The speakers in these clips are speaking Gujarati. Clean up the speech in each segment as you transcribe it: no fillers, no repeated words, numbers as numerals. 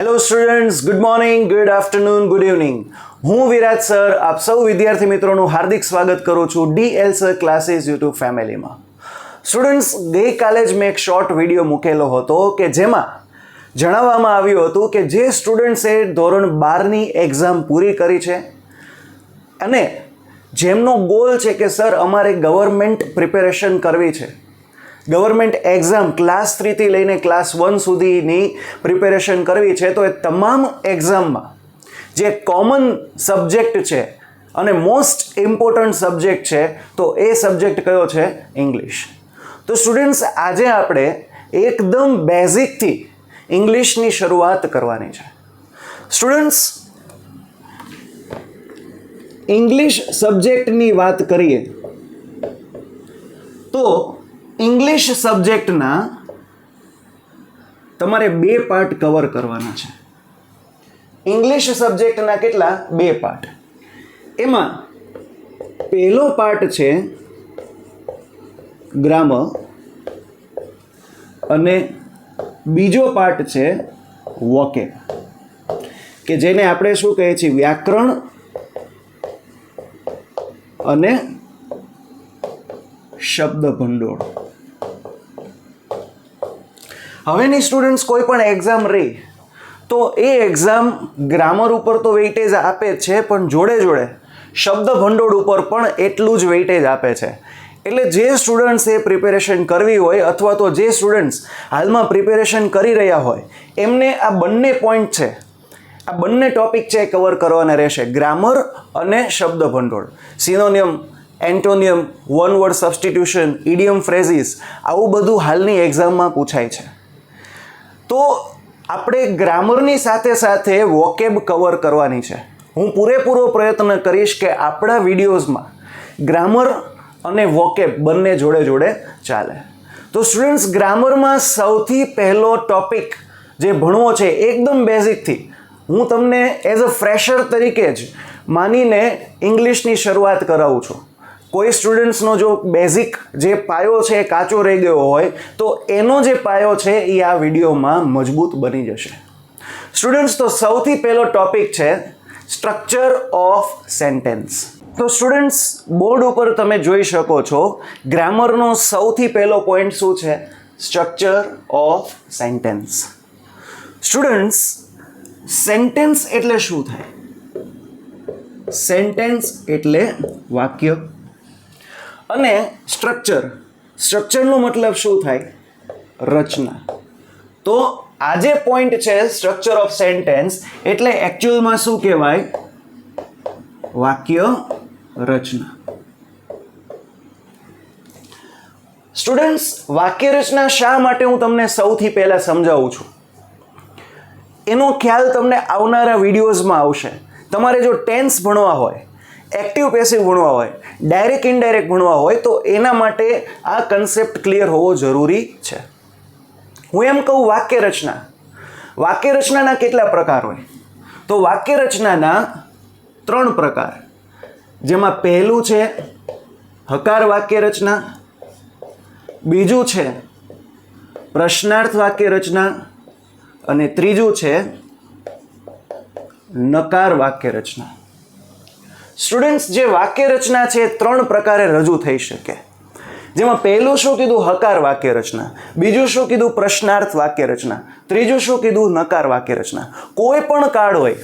Hello students, good morning, good afternoon, good evening. હું વિરાજ સર આપ સૌ વિદ્યાર્થી મિત્રોનું હાર્દિક સ્વાગત કરું છું ડીએલ સર ક્લાસીસ યુટ્યુબ ફેમિલીમાં. સ્ટુડન્ટ્સ, ગઈકાલે જ મેં એક શોર્ટ વિડીયો મૂકેલો હતો કે જેમાં જણાવવામાં આવ્યું હતું કે જે સ્ટુડન્ટ્સે ધોરણ 12ની એક્ઝામ પૂરી કરી છે અને જેમનો ગોલ છે કે સર અમારે ગવર્મેન્ટ પ્રિપેરેશન કરવી છે, ગવર્મેન્ટ એક્ઝામ ક્લાસ 3 થી લઈને ક્લાસ 1 સુધીની પ્રિપેરેશન કરવી છે, તો એ તમામ એક્ઝામમાં જે કોમન સબ્જેક્ટ છે અને મોસ્ટ ઇમ્પોર્ટન્ટ સબ્જેક્ટ છે તો એ સબ્જેક્ટ કયો છે? ઇંગ્લિશ. તો સ્ટુડન્ટ્સ, આજે આપણે એકદમ બેઝિકથી ઇંગ્લિશની શરૂઆત કરવાની છે. સ્ટુડન્ટ્સ, ઇંગ્લિશ સબ્જેક્ટની વાત કરીએ તો ઇંગ્લિશ સબ્જેક્ટના તમારે 2 પાર્ટ કવર કરવાના છે. ઇંગ્લિશ સબ્જેક્ટના કેટલા? 2 પાર્ટ. એમાં પહેલો પાર્ટ છે ગ્રામર અને બીજો પાર્ટ છે વોકેબ, કે જેને આપણે શું કહીએ છીએ? વ્યાકરણ અને શબ્દ ભંડોળ. હવેની સ્ટુડન્ટ્સ કોઈ પણ એક્ઝામ રહી તો એ એક્ઝામ ગ્રામર ઉપર તો વેઇટેજ આપે જ છે, પણ જોડે જોડે શબ્દ ભંડોળ ઉપર પણ એટલું જ વેઇટેજ આપે છે. એટલે જે સ્ટુડન્ટ્સે પ્રિપેરેશન કરવી હોય અથવા તો જે સ્ટુડન્ટ્સ હાલમાં પ્રિપેરેશન કરી રહ્યા હોય એમને આ બંને પોઈન્ટ છે, આ બંને ટોપિક છે કવર કરવાના રહેશે. ગ્રામર અને શબ્દ ભંડોળ, સિનોનિયમ, એન્ટોનિયમ, વન વર્ડ સબસ્ટિટ્યુશન, ઇડિયમ ફ્રેઝિસ, આવું બધું હાલની એક્ઝામમાં પૂછાય છે. તો આપણે ગ્રામરની સાથે સાથે વોકેબ કવર કરવાની છે. હું પૂરેપૂરો પ્રયત્ન કરીશ કે આપણા વિડીયોઝમાં ગ્રામર અને વોકેબ બંને જોડે જોડે ચાલે. તો સ્ટુડન્ટ્સ, ગ્રામરમાં સૌથી પહેલો ટોપિક જે ભણવો છે એકદમ બેઝિકથી, હું તમને એઝ અ ફ્રેશર તરીકે જ માનીને ઇંગ્લિશની શરૂઆત કરાવું છું. કોઈ સ્ટુડન્ટ્સનો જો બેઝિક જે પાયો છે એ કાચો રહી ગયો હોય તો એનો જે પાયો છે એ આ વિડીયોમાં મજબૂત બની જશે. સ્ટુડન્ટ્સ, તો સૌથી પહેલો ટોપિક છે સ્ટ્રક્ચર ઓફ સેન્ટેન્સ. તો સ્ટુડન્ટ્સ, બોર્ડ ઉપર તમે જોઈ શકો છો ગ્રામરનો સૌથી પહેલો પોઈન્ટ શું છે? Structure of sentence. Students, sentence એટલે શું થાય? સેન્ટેન્સ એટલે વાક્ય. અને સ્ટ્રક્ચરનો મતલબ શું થાય? રચના. તો આ જે પોઈન્ટ છે સ્ટ્રક્ચર ઓફ સેન્ટેન્સ એટલે એકચ્યુઅલમાં શું કહેવાય? વાક્ય રચના. સ્ટુડન્ટ્સ, વાક્ય રચના શા માટે હું તમને સૌથી પહેલા સમજાવું છું એનો ખ્યાલ તમને આવનારા વિડીયોઝમાં આવશે. તમારે જો ટેન્સ ભણવા હોય, એક્ટિવ પેસિવ ભણવા હોય, ડાયરેક્ટ ઇનડાયરેક્ટ ભણવા હોય તો એના માટે આ કન્સેપ્ટ ક્લિયર હોવો જરૂરી છે. હું એમ કહું, વાક્ય રચના. વાક્ય રચનાના કેટલા પ્રકાર હોય? તો વાક્ય રચનાના 3 પ્રકાર, જેમાં પહેલું છે હકાર વાક્ય રચના, બીજું છે પ્રશ્નાર્થ વાક્ય રચના અને ત્રીજું છે નકાર વાક્ય રચના. સ્ટુડન્ટ્સ, જે વાક્ય રચના છે 3 પ્રકારે રજૂ થઈ શકે. જેમાં પહેલું શું કીધું? હકાર વાક્ય રચના. બીજું શું કીધું? પ્રશ્નાર્થ વાક્ય રચના. ત્રીજું શું કીધું? નકાર વાક્ય રચના. કોઈ પણ કાર્ડ હોય,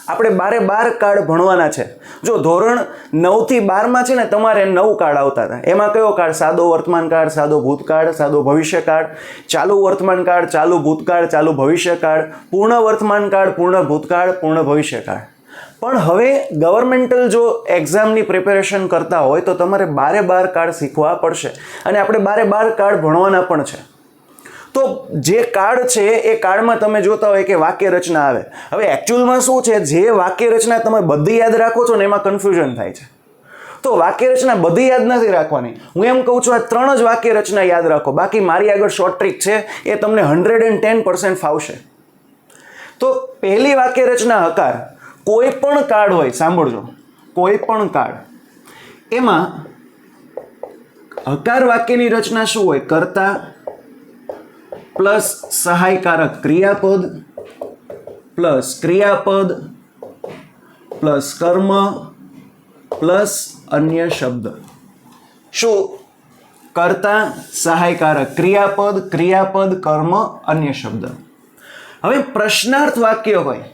આપણે 12 કાર્ડ ભણવાના છે. જો ધોરણ 9 થી 12માં છે ને તમારે 9 કાર્ડ આવતા હતા. એમાં કયો કાર્ડ? સાદો વર્તમાન કાળ, સાદો ભૂતકાળ, સાદો ભવિષ્ય કાળ, ચાલુ વર્તમાન કાળ, ચાલુ ભૂતકાળ, ચાલુ ભવિષ્ય કાળ, પૂર્ણ વર્તમાન કાળ, પૂર્ણ ભૂતકાળ, પૂર્ણ ભવિષ્ય કાળ. પણ હવે ગવર્મેન્ટલ જો એક્ઝામની પ્રિપેરેશન કરતા હોય તો તમારે 12 કાર્ડ શીખવા પડશે અને આપણે 12 કાર્ડ ભણવાના પણ છે. તો જે કાર્ડ છે એ કાર્ડમાં તમે જોતા હોય કે વાક્ય રચના આવે. હવે એકચ્યુઅલમાં શું છે, જે વાક્ય રચના તમે બધી યાદ રાખો છો ને એમાં કન્ફ્યુઝન થાય છે. તો વાક્ય રચના બધી યાદ નથી રાખવાની. હું એમ કહું છું આ 3 જ વાક્ય રચના યાદ રાખો. બાકી મારી આગળ શોર્ટ ટ્રીક છે, એ તમને 110% ફાવશે. તો પહેલી વાક્ય રચના હકાર. કોઈ પણ કાર્ડ હોય, સાંભળજો, કોઈ પણ કાર્ડ, એમાં હકાર વાક્યની રચના શું હોય? કર્તા પ્લસ સહાયકારક ક્રિયાપદ પ્લસ ક્રિયાપદ પ્લસ કર્મ પ્લસ અન્ય શબ્દ. શું? કર્તા, સહાયકારક, ક્રિયાપદ, ક્રિયાપદ, કર્મ, અન્ય શબ્દ. હવે પ્રશ્નાર્થ વાક્ય હોય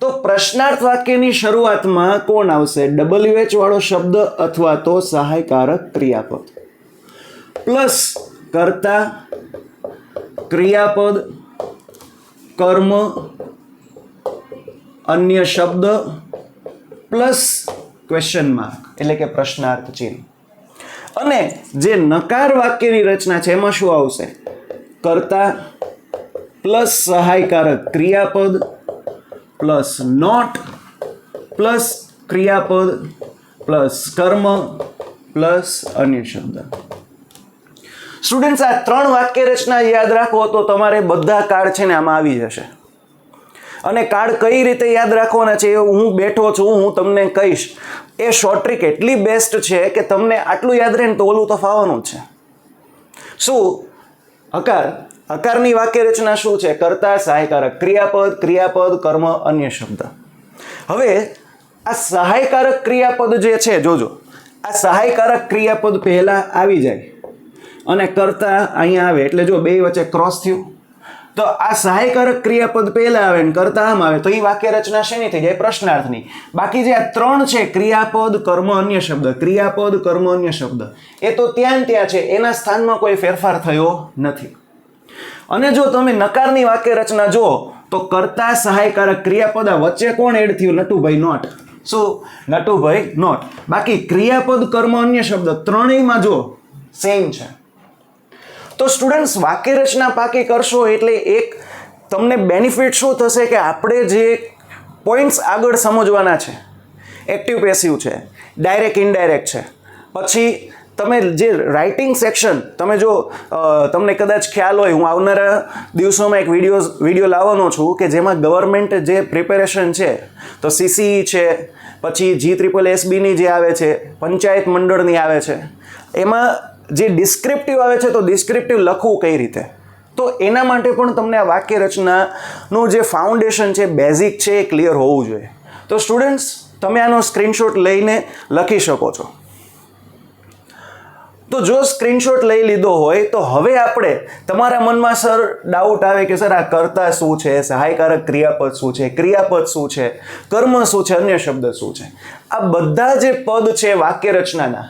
તો પ્રશ્નાર્થ વાક્યની શરૂઆતમાં કોણ આવશે? WH વાળો શબ્દ અથવા તો સહાયકારક ક્રિયાપદ. પ્લસ કર્તા, ક્રિયાપદ, કર્મ, અન્ય શબ્દ પ્લસ ક્વેશ્ચન માર્ક એટલે કે પ્રશ્નાર્થ ચિહ્ન. અને જે નકાર વાક્યની રચના છે એમાં શું આવશે? કર્તા પ્લસ સહાયકારક ક્રિયાપદ પ્લસ નોટ પ્લસ ક્રિયાપદ પ્લસ કર્મ પ્લસ અન્ય શબ્દ. સ્ટુડન્ટ્સ, આ 3 વાક્ય રચના યાદ રાખો તો તમારે બધા કાર્ડ છે ને આમાં આવી જશે. અને કાર્ડ કઈ રીતે યાદ રાખવાના છે એ હું બેઠો છું, હું તમને કહીશ. એ શોર્ટ ટ્રીક એટલી બેસ્ટ છે કે તમને આટલું યાદ રહે ને તો ઓલું તો ફાવવાનું જ છે. શું? અકારની વાક્ય રચના શું છે? કર્તા, સહાયકારક, ક્રિયાપદ, ક્રિયાપદ, કર્મ, અન્ય શબ્દ. હવે આ સહાયકારક ક્રિયાપદ જે છે, જોજો, આ સહાયકારક ક્રિયાપદ પહેલા આવી જાય અને કર્તા અહીંયા આવે એટલે જો બે વચ્ચે ક્રોસ થયું. તો આ સહાયકારક ક્રિયાપદ પહેલા આવે ને કર્તા આમ આવે તો એ વાક્ય રચના શેની થઈ જાય? પ્રશ્નાર્થની. બાકી જે આ 3 છે, ક્રિયાપદ, કર્મ, અન્ય શબ્દ, ક્રિયાપદ, કર્મ, અન્ય શબ્દ, એ તો ત્યાં છે, એના સ્થાનમાં કોઈ ફેરફાર થયો નથી. અને જો તમે નકારની વાક્ય રચના જુઓ તો કર્તા, સહાયકારક, ક્રિયાપદ, આ વચ્ચે કોણ એડ થયું? નટુભાઈ નોટ. શું? નટુભાઈ નોટ. બાકી ક્રિયાપદ, કર્મ, અન્ય શબ્દ ત્રણેયમાં જો સેમ છે. તો સ્ટુડન્ટ્સ, વાક્ય રચના પાકી કરશો એટલે એક તમને બેનિફિટ શું થશે કે આપણે જે પોઈન્ટ્સ આગળ સમજવાના છે, એક્ટિવ પેસિવ છે, ડાયરેક્ટ ઇનડાયરેક્ટ છે, પછી તમે જે રાઇટિંગ સેક્શન, તમે જો તમને કદાચ ખ્યાલ હોય, હું આવનારા દિવસોમાં એક વિડીયો લાવવાનો છું કે જેમાં ગવર્મેન્ટ જે પ્રિપેરેશન છે, તો CCE છે, પછી GSSBની જે આવે છે, પંચાયત મંડળની આવે છે, એમાં જે ડિસ્ક્રિપ્ટિવ આવે છે તો ડિસ્ક્રિપ્ટિવ લખવું કઈ રીતે, તો એના માટે પણ તમને આ વાક્ય રચનાનું જે ફાઉન્ડેશન છે, બેઝિક છે, એ ક્લિયર હોવું જોઈએ. તો સ્ટુડન્ટ્સ, તમે આનો સ્ક્રીનશોટ લઈને લખી શકો છો. તો જો સ્ક્રીનશોટ લઈ લીધો હોય તો હવે આપણે, તમારા મનમાં સર ડાઉટ આવે કે સર આ કર્તા શું છે, સહાયકારક ક્રિયાપદ શું છે, ક્રિયાપદ શું છે, કર્મ શું છે, અન્ય શબ્દ શું છે, આ બધા જે પદ છે વાક્ય રચનાના,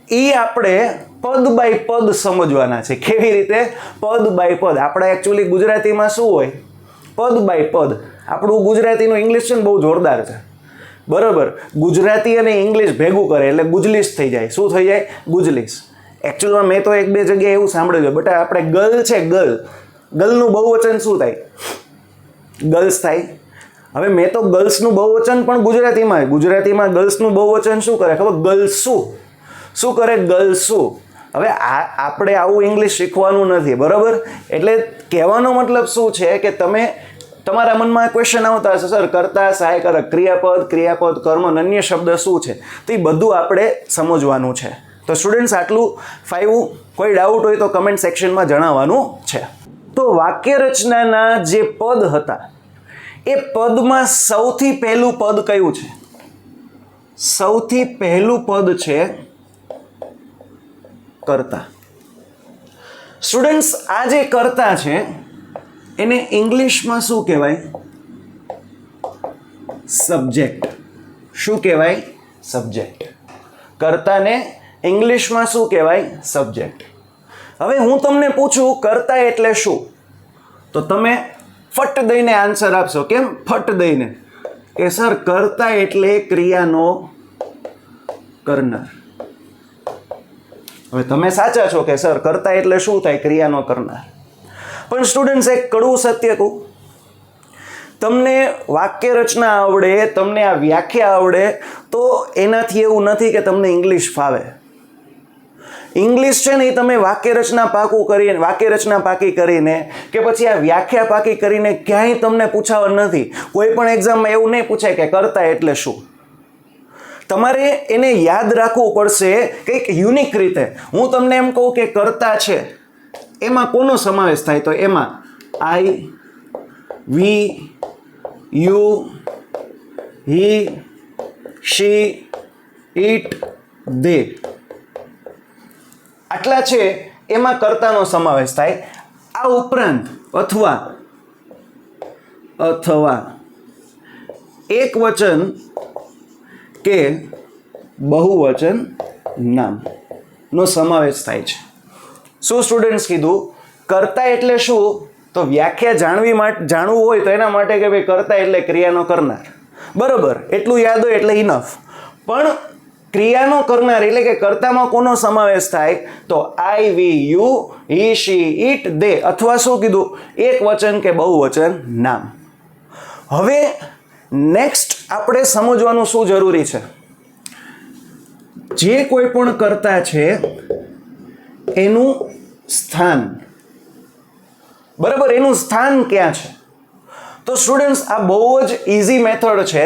એ આપણે પદ બાય પદ સમજવાના છે. કેવી રીતે? પદ બાય પદ. આપણે એકચ્યુઅલી ગુજરાતીમાં શું હોય? પદ બાય પદ. આપણું ગુજરાતીનું ઇંગ્લિશ છે ને બહુ જોરદાર છે, બરાબર? ગુજરાતી અને ઇંગ્લિશ ભેગું કરે એટલે ગુજલીશ થઈ જાય. શું થઈ જાય? ગુજલીશ. એકચ્યુઅલમાં મેં તો 1-2 જગ્યાએ એવું સાંભળ્યું છે, બટ આપણે ગર્લ છે, ગર્લનું બહુવચન શું થાય? ગર્લ્સ થાય. હવે મેં તો ગર્લ્સનું બહુવચન પણ ગુજરાતીમાં ગર્લ્સનું બહુવચન શું કરે ખબર? ગર્લ્સું. શું કરે? ગર્લ્સું. હવે આપણે આવું ઇંગ્લિશ શીખવાનું નથી, બરાબર? એટલે કહેવાનો મતલબ શું છે કે તમે, તમારા મનમાં ક્વેશ્ચન આવતા હશે, સર કર્તા, સહાયકારક, ક્રિયાપદ, કર્મ, અન્ય શબ્દ શું છે? તો એ બધું આપણે સમજવાનું છે. તો સ્ટુડન્ટ્સ, આટલું ફાવ્યું? કોઈ ડાઉટ હોય તો કમેન્ટ સેક્શનમાં જણાવવાનું છે. તો વાક્ય રચનાના જે પદ હતા એ પદમાં સૌથી પહેલું પદ કયું છે? સૌથી પહેલું પદ છે કર્તા. સ્ટુડન્ટ્સ, આ જે કર્તા છે એને ઇંગ્લિશમાં શું કહેવાય? સબ્જેક્ટ. શું કહેવાય? સબ્જેક્ટ. કર્તાને ઇંગ્લિશમાં શું કહેવાય? સબ્જેક્ટ. હવે હું તમને પૂછું કર્તા એટલે શું, તો તમે ફટ દઈને આન્સર આપશો. કેમ ફટ દઈને? કે સર કર્તા એટલે ક્રિયાનો કરનાર. હવે તમે સાચા છો કે સર કર્તા એટલે શું થાય? ક્રિયાનો કરનાર. પણ સ્ટુડન્ટ્સ, એક કડવું સત્ય કહું, તમને વાક્ય રચના આવડે, તમને આ વ્યાખ્યા આવડે તો એનાથી એવું નથી કે તમને ઇંગ્લિશ ફાવે. ઇંગ્લિશ છે ને એ તમે વાક્ય રચના પાકી કરીને કે પછી આ વ્યાખ્યા પાકી કરીને ક્યાંય તમને પૂછાવા નથી. કોઈ પણ એક્ઝામમાં એવું નહીં પૂછાય કે કર્તા એટલે શું. તમારે એને યાદ રાખવું પડશે કંઈક યુનિક રીતે. હું તમને એમ કહું કે કર્તા છે, એમાં કોનો સમાવેશ થાય? તો એમાં આઈ, વી, યુ, હી, શી, ઇટ, દે આટલા છે એમાં કર્તાનો સમાવેશ થાય. આ ઉપરાંત અથવા એક વચન કે બહુવચન નામનો સમાવેશ થાય છે. શું સ્ટુડન્ટ્સ કીધું? કર્તા એટલે શું? તો વ્યાખ્યા જાણવું હોય તો એના માટે કે ભાઈ કર્તા એટલે ક્રિયાનો કરનાર, બરોબર, એટલું યાદ હોય એટલે ઇનફ. પણ ક્રિયાનો કરનાર એટલે કે કર્તામાં કોનો સમાવેશ થાય? તો આઈ, વી, યુ, હી, શી, ઇટ, દે અથવા શું કીધું? એક વચન કે બહુવચન નામ. હવે નેક્સ્ટ આપણે સમજવાનું શું જરૂરી છે? જે કોઈ પણ કર્તા છે એનું સ્થાન, બરાબર, એનું સ્થાન ક્યાં છે? તો સ્ટુડન્ટ્સ આ બહુ જ ઇઝી મેથડ છે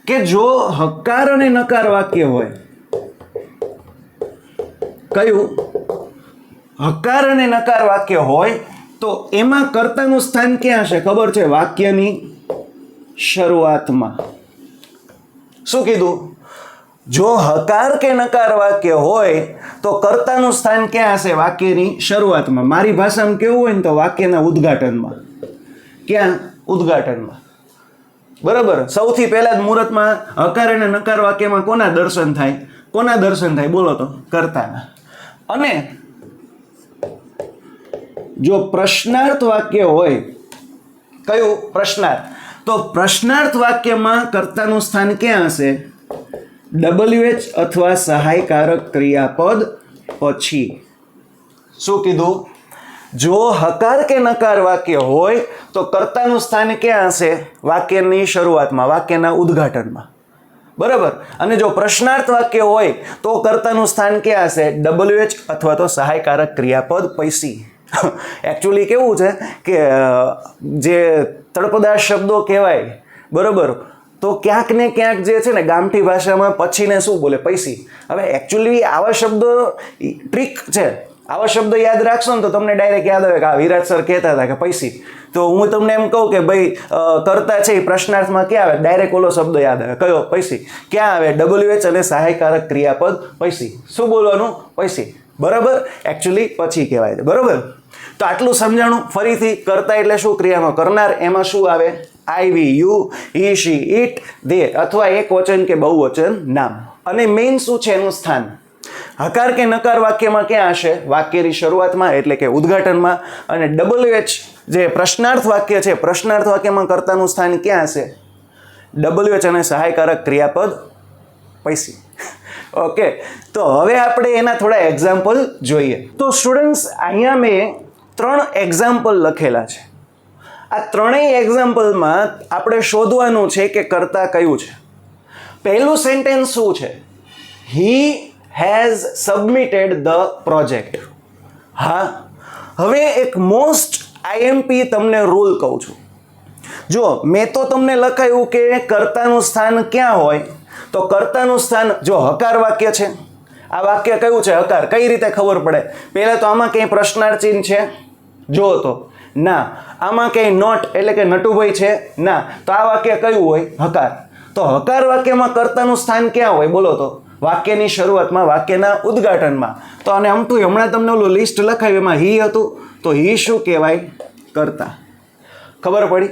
કે જો હકાર અને નકાર વાક્ય હોય, કયું? હકાર અને નકાર વાક્ય હોય તો એમાં કર્તાનું સ્થાન ક્યાં હશે? ખબર છે? વાક્યની શરૂઆતમાં. શું કીધું? જો હકાર કે નકાર વાક્ય હોય તો કર્તાનું સ્થાન ક્યાં હશે? વાક્યની શરૂઆતમાં. મારી ભાષામાં કેવું હોય ને તો વાક્યના ઉદ્ઘાટનમાં. ક્યાં? ઉદ્ઘાટનમાં, બરાબર. સૌથી પહેલા જ મુહૂર્તમાં હકાર અને નકાર વાક્યમાં કોના દર્શન થાય? કોના દર્શન થાય? બોલો તો. કર્તાના. અને જો પ્રશ્નાર્થ વાક્ય હોય, કયું? પ્રશ્નાર્થ. તો પ્રશ્નાર્થ વાક્યમાં કર્તાનું સ્થાન ક્યાં હશે? WH અથવા સહાયકારક ક્રિયાપદ પછી. શું કીધું? જો હકાર કે નકાર વાક્ય હોય તો કર્તાનું સ્થાન ક્યાં હશે? વાક્યની શરૂઆતમાં, વાક્યના ઉદ્ઘાટનમાં, બરાબર. અને જો પ્રશ્નાર્થ વાક્ય હોય તો કર્તાનું સ્થાન ક્યાં હશે? WH અથવા તો સહાયકારક ક્રિયાપદ પછી. એકચ્યુઅલી કેવું છે કે જે તળપદા શબ્દો કહેવાય, બરાબર, તો ક્યાંક ને ક્યાંક જે છે ને ગામઠી ભાષામાં પછીને શું બોલે? પૈસી. હવે એકચ્યુઅલી આવા શબ્દો ટ્રીક છે. આવા શબ્દો યાદ રાખશો ને તો તમને ડાયરેક્ટ યાદ આવે કે આ વિરાટ સર કહેતા હતા કે પૈસી. તો હું તમને એમ કહું કે ભાઈ કર્તા છે એ પ્રશ્નાર્થમાં ક્યાં આવે? ડાયરેક્ટ ઓલો શબ્દ યાદ આવે. કયો? પૈસી. ક્યાં આવે? WH અને સહાયકારક ક્રિયાપદ પૈસી. શું બોલવાનું? પૈસી, બરાબર. એકચ્યુઅલી પછી કહેવાય છે, બરાબર. તો આટલું સમજાણું. ફરીથી, કર્તા એટલે શું? ક્રિયાનો કરનાર. એમાં શું આવે? આઈ, વી, યુ, હી, શી, ઇટ, દે અથવા એક વચન કે બહુવચન નામ. અને મેઇન શું છે? એનું સ્થાન. હકાર કે નકાર વાક્યમાં ક્યાં હશે? વાક્યની શરૂઆતમાં એટલે કે ઉદ્ઘાટનમાં. અને WH જે પ્રશ્નાર્થ વાક્ય છે, પ્રશ્નાર્થ વાક્યમાં કર્તાનું સ્થાન ક્યાં હશે? WH અને સહાયકારક ક્રિયાપદ પૈસી. ઓકે, તો હવે આપણે એના થોડા એક્ઝામ્પલ જોઈએ. તો સ્ટુડન્ટ્સ અહીંયા મેં 3 એક્ઝામ્પલ લખેલા છે. આ ત્રણેય એક્ઝામ્પલમાં આપણે શોધવાનું છે કે કર્તા કયું છે. પહેલું સેન્ટેન્સ શું છે? He has submitted the project. હા, હવે એક મોસ્ટ આઈએમપી તમને રૂલ કહું છું. જો મેં તો તમને લખાયું કે કર્તાનું સ્થાન ક્યાં હોય, તો કર્તાનું સ્થાન જો હકાર વાક્ય છે, આ વાક્ય કયું છે? હકાર. કઈ રીતે ખબર પડે? પહેલાં તો આમાં કંઈ પ્રશ્નાર્થ ચિહ્ન છે? જો તો ના. આમાં કંઈ નોટ એટલે કે નટુભાઈ છે? ના. તો આ વાક્ય કયું હોય? હકાર. તો હકાર વાક્યમાં કર્તાનું સ્થાન ક્યાં હોય? બોલો તો. વાક્યની શરૂઆતમાં, વાક્યના ઉદ્ઘાટનમાં. તો અને આમતું હમણાં તમને ઓલું લિસ્ટ લખાવ્યું એમાં હી હતું, તો હી શું કહેવાય? કર્તા. ખબર પડી?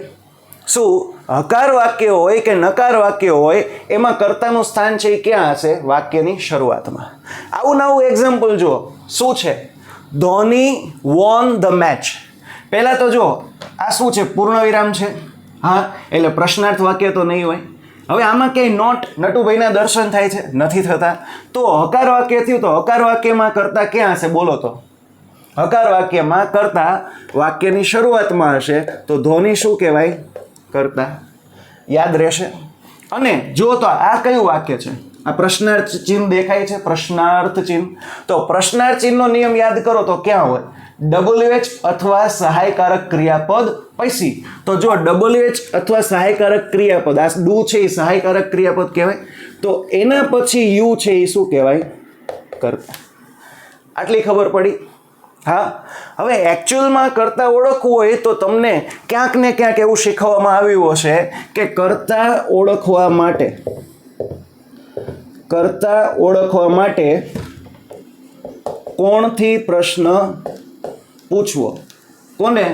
શું હકાર વાક્ય હોય કે નકાર વાક્ય હોય એમાં કર્તાનું સ્થાન છે એ ક્યાં હશે? વાક્યની શરૂઆતમાં. આવું નવું એક્ઝામ્પલ જુઓ. શું છે? Dhoni won the match. પહેલાં તો જો આ શું છે? પૂર્ણ વિરામ છે. હા, એટલે પ્રશ્નાર્થ વાક્ય તો નહીં હોય. હવે આમાં ક્યાંય નોટ નટુભાઈના દર્શન થાય છે? નથી થતા. તો હકાર વાક્ય થયું તો હકાર વાક્યમાં કર્તા ક્યાં હશે? બોલો તો. હકાર વાક્યમાં કર્તા વાક્યની શરૂઆતમાં હશે, તો ધોની શું કહેવાય? કર્તા. યાદ રહેશે. અને જો તો આ કયું વાક્ય છે? આ પ્રશ્નાર્થ ચિહ્ન દેખાય છે, પ્રશ્નાર્થ ચિહ્ન. તો પ્રશ્નાર્થ ચિહ્નનો નિયમ યાદ કરો તો ક્યાં હોય? WH અથવા સહાયકારક ક્રિયાપદ પૈસી. તો જો WH અથવા સહાયકારક ક્રિયાપદ, આ ડુ છે એ સહાયકારક ક્રિયાપદ કહેવાય, તો એના પછી યુ છે એ શું કહેવાય? કર્તા. આટલી ખબર પડી? હા, હવે એકચ્યુઅલમાં કર્તા ઓળખવું હોય તો તમને ક્યાંક ને ક્યાંક એવું શીખવવામાં આવ્યું હશે કે કર્તા ઓળખવા માટે કોણથી પ્રશ્ન પૂછવો. કોને?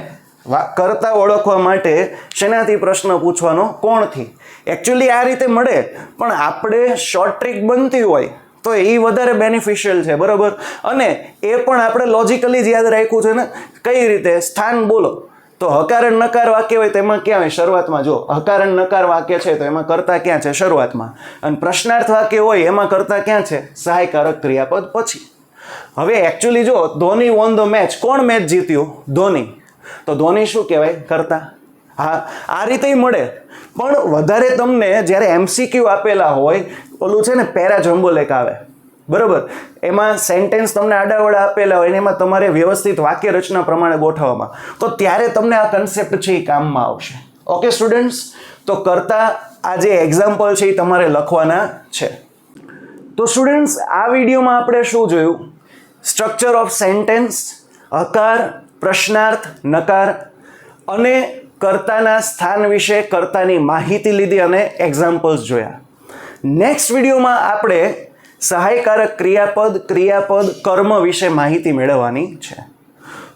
કર્તા ઓળખવા માટે શેનાથી પ્રશ્ન પૂછવાનો? કોણથી. એકચ્યુઅલી આ રીતે મળે, પણ આપણે શોર્ટ ટ્રીક બનતી હોય તો એ વધારે બેનિફિશિયલ છે, બરાબર. અને એ પણ આપણે લોજિકલી જ યાદ રાખ્યું છે ને. કઈ રીતે? સ્થાન બોલો તો હકાર અને નકાર વાક્ય હોય તો એમાં ક્યાં હોય? શરૂઆતમાં. જો હકાર અને નકાર વાક્ય છે તો એમાં કર્તા ક્યાં છે? શરૂઆતમાં. અને પ્રશ્નાર્થ વાક્ય હોય એમાં કર્તા ક્યાં છે? સહાયકારક ક્રિયાપદ પછી. હવે એકચ્યુઅલી જો ધોની વોન ધ મેચ, કોણ મેચ જીત્યું? ધોની. તો ધોની શું કહેવાય? કર્તા. હા, આ રીતે મળે. પણ વધારે તમને જ્યારે એમસીક્યુ આપેલા હોય, ઓલું છે ને પેરા જમ્બોલેક આવે, બરોબર, એમાં સેન્ટેન્સ તમને આડાવડા આપેલા હોય ને એમાં તમારે વ્યવસ્થિત વાક્ય રચના પ્રમાણે ગોઠવવામાં, તો ત્યારે તમને આ કન્સેપ્ટ છે એ કામમાં આવશે. ઓકે સ્ટુડન્ટ્સ, તો કર્તા આ જે એક્ઝામ્પલ છે એ તમારે લખવાના છે. તો સ્ટુડન્ટ્સ, આ વિડીયોમાં આપણે શું જોયું? સ્ટ્રક્ચર ઓફ સેન્ટેન્સ, હકાર, પ્રશ્નાર્થ, નકાર અને કર્તાના સ્થાન વિશે કર્તાની માહિતી લીધી અને એક્ઝામ્પલ્સ જોયા. નેક્સ્ટ વિડીયોમાં આપણે સહાયકારક ક્રિયાપદ, કર્મ વિશે માહિતી મેળવવાની છે.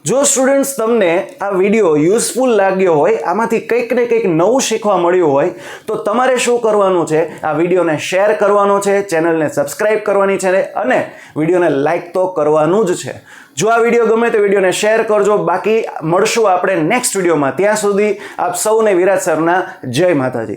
જો સ્ટુડન્ટ્સ તમને આ વિડીયો યુઝફુલ લાગ્યો હોય, આમાંથી કંઈક ને કંઈક નવું શીખવા મળ્યું હોય, તો તમારે શું કરવાનું છે? આ વિડીયોને શેર કરવાનો છે, ચેનલને સબસ્ક્રાઇબ કરવાની છે અને વિડીયોને લાઇક તો કરવાનું જ છે. જો આ વિડીયો ગમે તો વિડીયોને શેર કરજો. બાકી મળશું આપણે નેક્સ્ટ વિડીયોમાં. ત્યાં સુધી આપ સૌને વિરાજ સરના જય માતાજી.